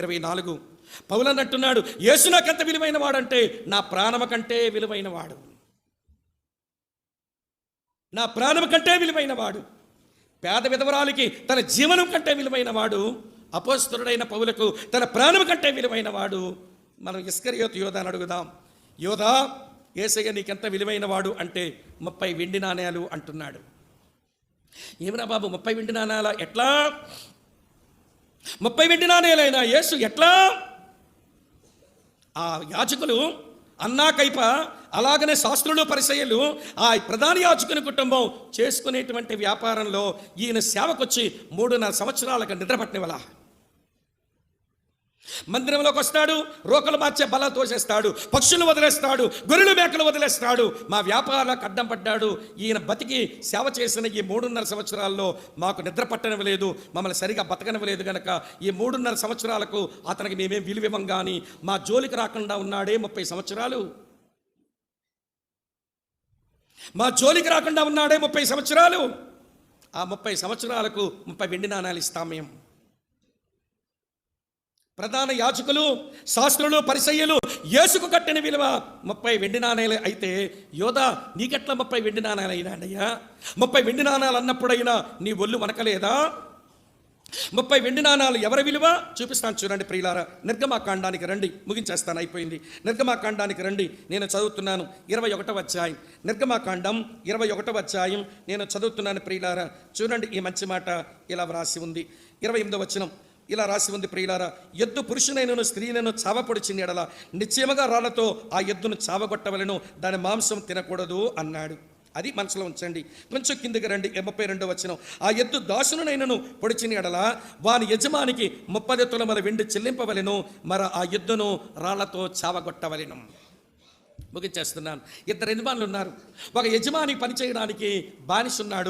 24 పౌలు అన్నట్టున్నాడు, యేసు నాకెంత విలువైన వాడంటే నా ప్రాణము కంటే విలువైన వాడు, నా ప్రాణము కంటే విలువైన వాడు. పేద విధవరాలికి తన జీవనం కంటే విలువైన వాడు, అపోస్తలుడైన పౌలకు తన ప్రాణం కంటే విలువైన వాడు. మనం ఇస్కరియోతు యోధాను అడుగుదాం, యోధా యేసయ్య నీకెంత విలువైన వాడు అంటే 30 వెండి నాణేలు అంటున్నాడు. ఏమరా బాబు 30 వెండి నాణేల ఎట్లా? 30 వెండి నాణేలైనా యేసు ఎట్లా? ఆ యాజకులు అన్నా కైప, అలాగనే శాస్త్రులు పరిసయ్యులు ఆ ప్రధాన యాజకుని కుటుంబం చేసుకునేటువంటి వ్యాపారంలో ఈయన సేవకొచ్చి 3.5 సంవత్సరాలకు నిద్రపట్టినవల. మందిరంలోకి వస్తాడు, రోకలు మార్చే బల్ల తోసేస్తాడు, పక్షులు వదిలేస్తాడు, గొర్రెలు మేకలు వదిలేస్తాడు. మా వ్యాపారాలకు అడ్డం పడ్డాడు. ఈయన బతికి సేవ చేసిన ఈ 3.5 సంవత్సరాల్లో మాకు నిద్ర పట్టనివ్వలేదు, మమ్మల్ని సరిగా బతకనివ్వలేదు గనక ఈ 3.5 సంవత్సరాలకు అతనికి మేమేం విలువివ్వం కానీ మా జోలికి రాకుండా ఉన్నాడే 30 సంవత్సరాలు. మా జోలికి రాకుండా ఉన్నాడే 30 సంవత్సరాలు. ఆ 30 సంవత్సరాలకు 30 వెండి నాణాలు ఇస్తాం మేము. ప్రధాన యాజకులు, శాస్త్రులు, పరిసయ్యులు యేసుకు కట్టిన విలువ 30 వెండి నాణాలు అయితే, యోధా నీకెట్లా 30 వెండి నాణాలు అయినాడయ్యా? 30 వెండి నాణాలు అన్నప్పుడైనా నీ ఒళ్ళు వనకలేదా? 30 వెండి నాణాలు ఎవరి విలువ చూపిస్తాను చూడండి ప్రియులారా. నిర్గమాకాండానికి రండి, ముగించేస్తాను, అయిపోయింది. నిర్గమాకాండానికి రండి, నేను చదువుతున్నాను 21వ అధ్యాయం. నిర్గమాకాండం 21వ అధ్యాయం నేను చదువుతున్నాను ప్రియులారా. చూడండి ఈ మంచి మాట ఇలా వ్రాసి ఉంది. 28వ వచనం ఇలా రాసి ఉంది ప్రియులారా, ఎద్దు పురుషునైనను స్త్రీలను చావపొడిచిన ఎడల నిశ్చయముగా రాళ్లతో ఆ ఎద్దును చావగొట్టవలెను, దాని మాంసం తినకూడదు అన్నాడు. అది మనసులో ఉంచండి. కొంచెం కిందికి రండి. 32వ వచనం, ఆ ఎద్దు దాసునునైనను పొడిచిన ఎడల వాని యజమానికి 30 తులముల వెండి చెల్లింపవలెను, మరి ఆ ఎద్దును రాళ్లతో చావగొట్టవలెను. ముగించేస్తున్నాను. 2 యజమానులు ఉన్నారు. ఒక యజమాని పనిచేయడానికి బానిసున్నాడు,